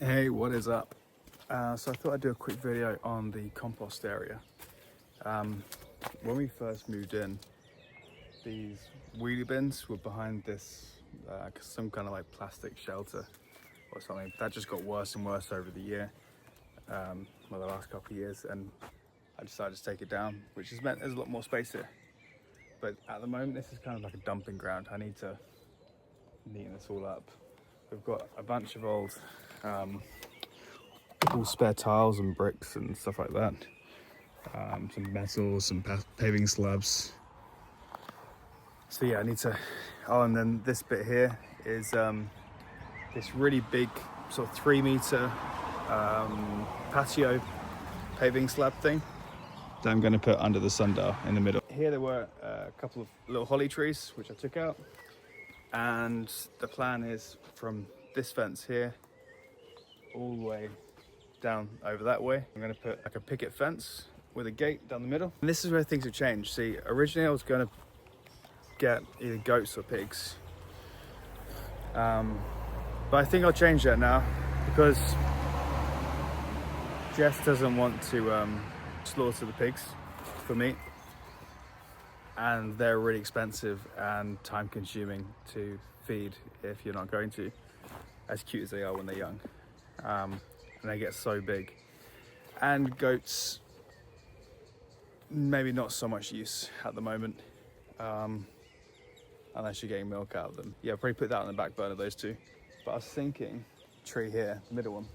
Hey, what is up? So I thought I'd do a quick video on the compost area. When we first moved in, these wheelie bins were behind this, some kind of like plastic shelter or something. That just got worse and worse over the year, the last couple of years, and I decided to take it down, which has meant there's a lot more space here. But at the moment, this is kind of like a dumping ground. I need to neaten this all up. We've got a bunch of old all spare tiles and bricks and stuff like that. Some metal, some paving slabs. So yeah, I need to. Oh, and then this bit here is this really big, sort of 3 meter patio paving slab thing that I'm going to put under the sundial in the middle. Here there were a couple of little holly trees which I took out, and the plan is from this fence here all the way down over that way. I'm going to put like a picket fence with a gate down the middle. And this is where things have changed. See, originally I was going to get either goats or pigs, but I think I'll change that now because Jess doesn't want to slaughter the pigs for meat, and they're really expensive and time consuming to feed if you're not going to, as cute as they are when they're young. And they get so big. And goats, maybe not so much use at the moment, unless you're getting milk out of them. Yeah, probably put that on the back burner, those two. But I was thinking, tree here, the middle one,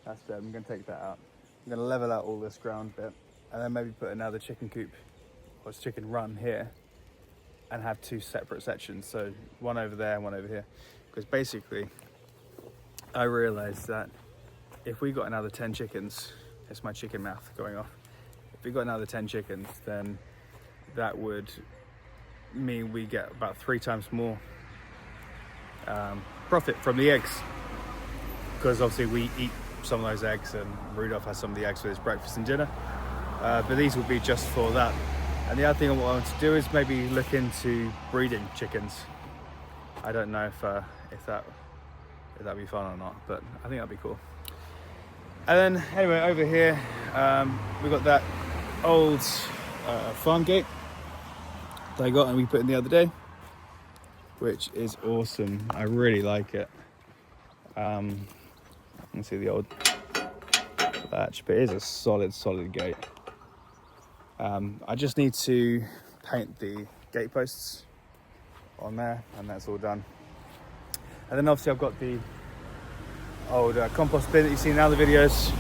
that's dead. I'm gonna take that out. I'm gonna level out all this ground bit, and then maybe put another chicken coop or chicken run here, and have 2 separate sections. So one over there and one over here. Because basically, I realized that if we got another 10 chickens, it's my chicken mouth going off. If we got another 10 chickens, then that would mean we get about 3 times more profit from the eggs. Because obviously we eat some of those eggs, and Rudolph has some of the eggs for his breakfast and dinner. But these would be just for that. And the other thing I want to do is maybe look into breeding chickens. I don't know if that'd be fun or not, but I think that'd be cool. And then anyway, over here we've got that old farm gate that I got and we put in the other day, which is awesome. I really like it. Let's see the old latch, but it is a solid gate. I just need to paint the gate posts on there, and that's all done. And then obviously I've got the old compost bin that you've seen in other videos,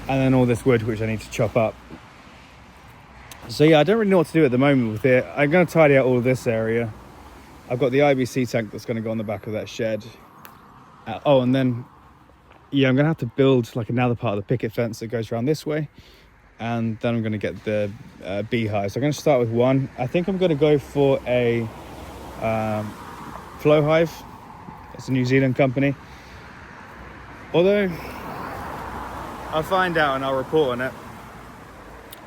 and then all this wood which I need to chop up. So yeah, I don't really know what to do at the moment with it. I'm going to tidy out all of this area. I've got the IBC tank that's going to go on the back of that shed. And then yeah, I'm going to have to build like another part of the picket fence that goes around this way, and then I'm going to get the beehives. So I'm going to start with one. I think I'm going to go for a flow hive. It's a New Zealand company. Although I'll find out and I'll report on it.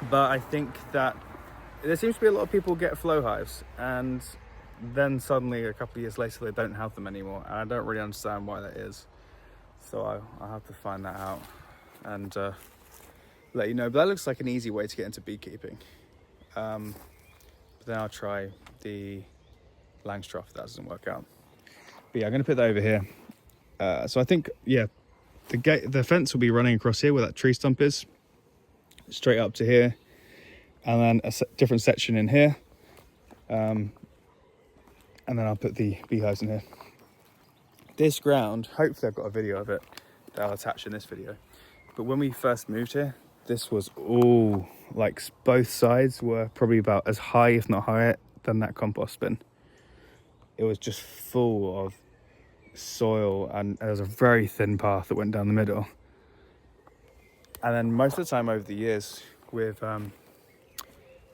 But I think that there seems to be a lot of people get flow hives, and then suddenly a couple of years later they don't have them anymore, and I don't really understand why that is. So I'll have to find that out and let you know. But that looks like an easy way to get into beekeeping. But then I'll try the Langstroth if that doesn't work out. But yeah, I'm going to put that over here. So I think, yeah, the fence will be running across here where that tree stump is, straight up to here, and then a different section in here, and then I'll put the beehives in here. This ground, hopefully I've got a video of it that I'll attach in this video, but when we first moved here, this was all, like, both sides were probably about as high, if not higher, than that compost bin. It was just full of soil, and there was a very thin path that went down the middle. And then most of the time over the years, we've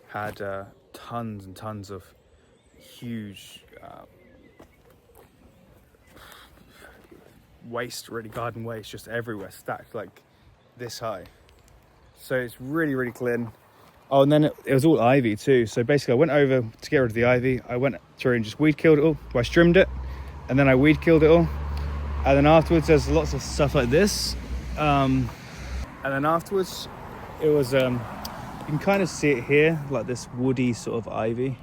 had tons and tons of huge waste, really garden waste, just everywhere, stacked like this high. So it's really clean. Oh, and then it was all ivy too. So basically I went over to get rid of the ivy. I went through and just weed killed it all. I trimmed it, and then I weed killed it all. And then afterwards there's lots of stuff like this. And then afterwards it was, you can kind of see it here, like this woody sort of ivy.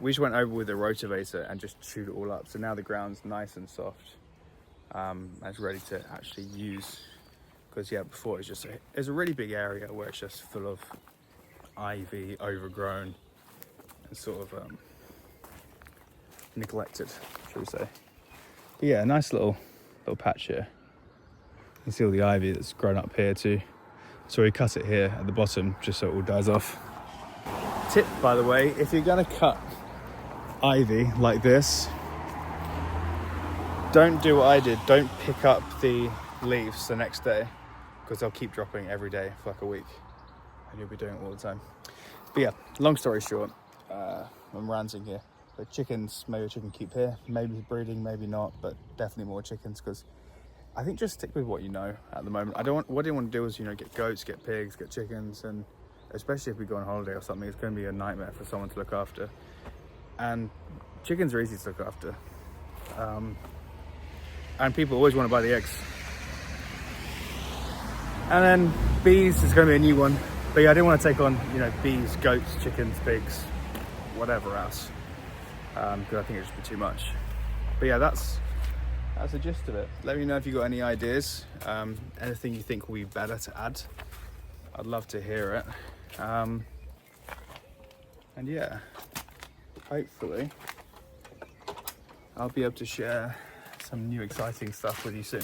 We just went over with a rotavator and just chewed it all up. So now the ground's nice and soft. And it's ready to actually use. Because yeah, before it's a really big area where it's just full of ivy, overgrown, and sort of neglected, shall we say. But yeah, a nice little patch here. You can see all the ivy that's grown up here too. So we cut it here at the bottom just so it all dies off. Tip, by the way, if you're gonna cut ivy like this, don't do what I did. Don't pick up the leaves the next day, because they'll keep dropping every day for like a week and you'll be doing it all the time. But yeah, long story short, I'm ranting here. But chickens, maybe a chicken coop here, maybe breeding, maybe not, but definitely more chickens, because I think just stick with what you know at the moment. What I want to do is, you know, get goats, get pigs, get chickens, and especially if we go on holiday or something, it's going to be a nightmare for someone to look after. And chickens are easy to look after. And people always want to buy the eggs. And then bees is going to be a new one. But yeah, I didn't want to take on, you know, bees, goats, chickens, pigs, whatever else. Because I think it'd just be too much. But yeah, that's the gist of it. Let me know if you got any ideas, anything you think will be better to add. I'd love to hear it. And yeah, hopefully I'll be able to share some new exciting stuff with you soon.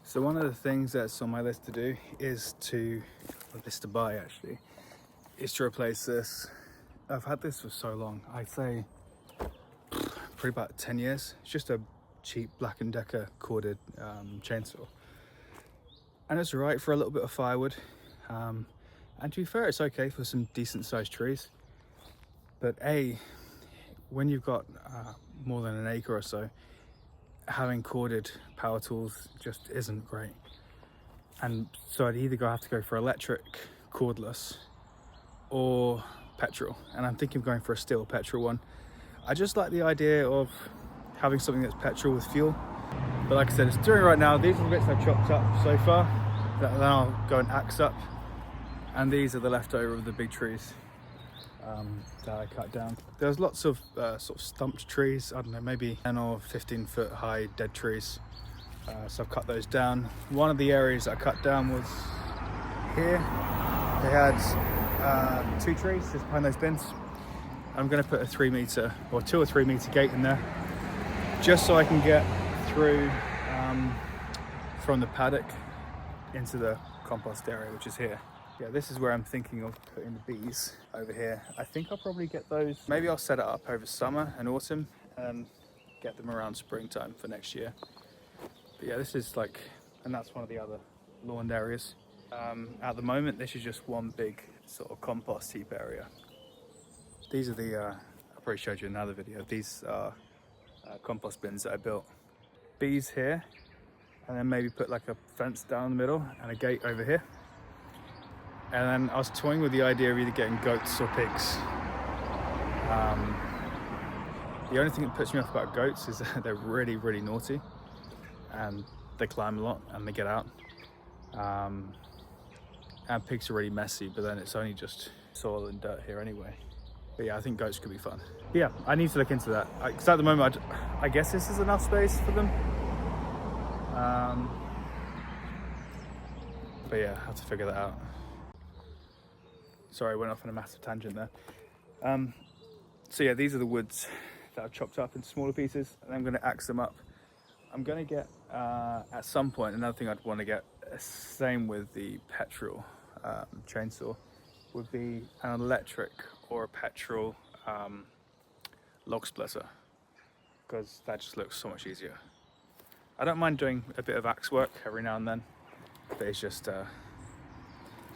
So one of the things that's on my list to do is to, or list to buy actually, is to replace this. I've had this for so long, I'd say probably about 10 years. It's just a cheap Black & Decker corded chainsaw. And it's right for a little bit of firewood. And to be fair, it's okay for some decent sized trees. But when you've got more than an acre or so, having corded power tools just isn't great. And so I'd either have to go for electric cordless or petrol, and I'm thinking of going for a Stihl petrol one. I just like the idea of having something that's petrol with fuel. But like I said, it's doing right now. These are the bits I've chopped up so far that then I'll go and axe up, and these are the leftover of the big trees that I cut down. There's lots of sort of stumped trees, I don't know, maybe 10 or 15 foot high dead trees. So I've cut those down. One of the areas I cut down was here. They had 2 trees just behind those bins. I'm going to put a 3 meter or 2 or 3 meter gate in there, just so I can get through from the paddock into the compost area, which is here. Yeah, this is where I'm thinking of putting the bees, over here. I think I'll probably get those. Maybe I'll set it up over summer and autumn and get them around springtime for next year. But yeah, this is like, and that's one of the other lawned areas. At the moment, this is just one big sort of compost heap area. These are the, I probably showed you another video. These are compost bins that I built. Bees here, and then maybe put like a fence down the middle and a gate over here. And then I was toying with the idea of either getting goats or pigs. The only thing that puts me off about goats is that they're really, really naughty, and they climb a lot and they get out. And pigs are really messy, but then it's only just soil and dirt here anyway. But yeah, I think goats could be fun. But yeah, I need to look into that. Because at the moment, I guess this is enough space for them. But yeah, I have to figure that out. Sorry, I went off on a massive tangent there. So yeah, these are the woods that I've chopped up into smaller pieces, and I'm going to axe them up. I'm going to get, at some point, another thing I'd want to get, same with the petrol chainsaw, would be an electric or a petrol log splitter, because that just looks so much easier. I don't mind doing a bit of axe work every now and then, but it's just,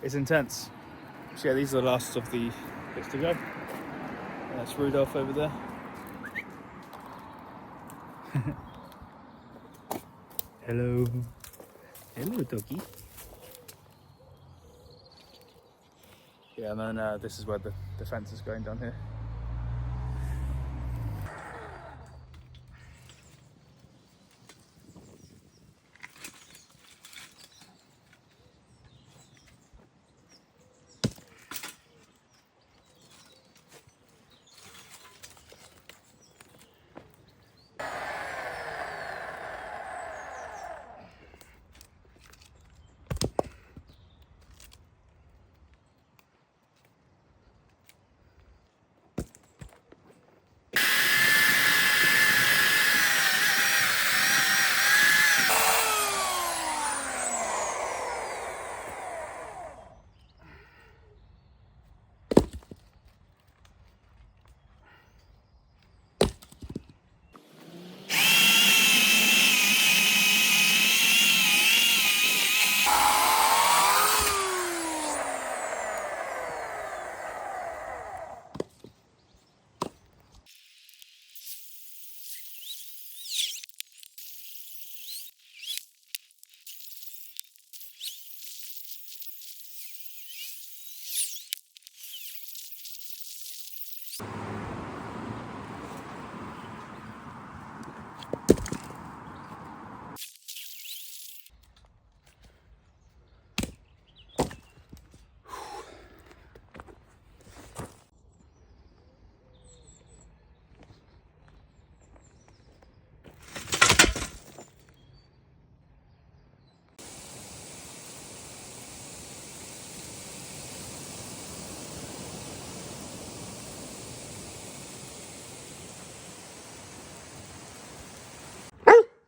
it's intense. So yeah, these are the last of the bits to go. And that's Rudolph over there. Hello. Hello, doggy. Yeah, and then this is where the fence is going down here.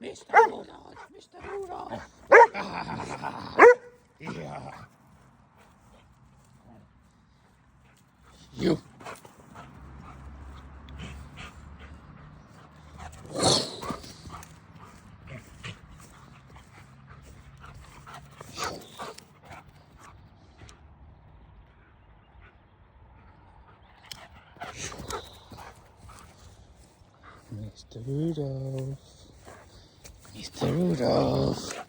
Mr. Rudolph, Mr. Rudolph. Yeah. You. Mr. Rudolph. Mr. Rudolph.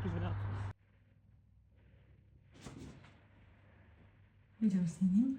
Give it up. Video singing.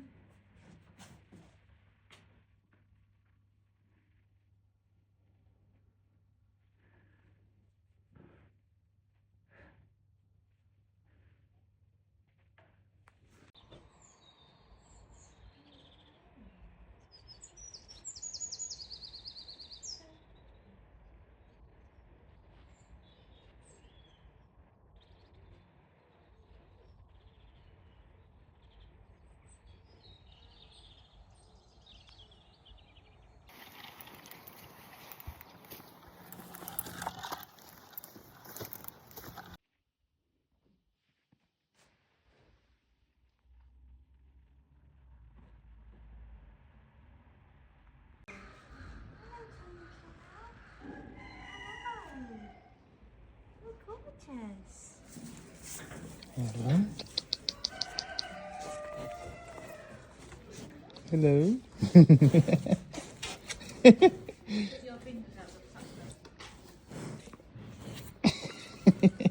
Gorgeous. Hello. Hello. Your fingers out the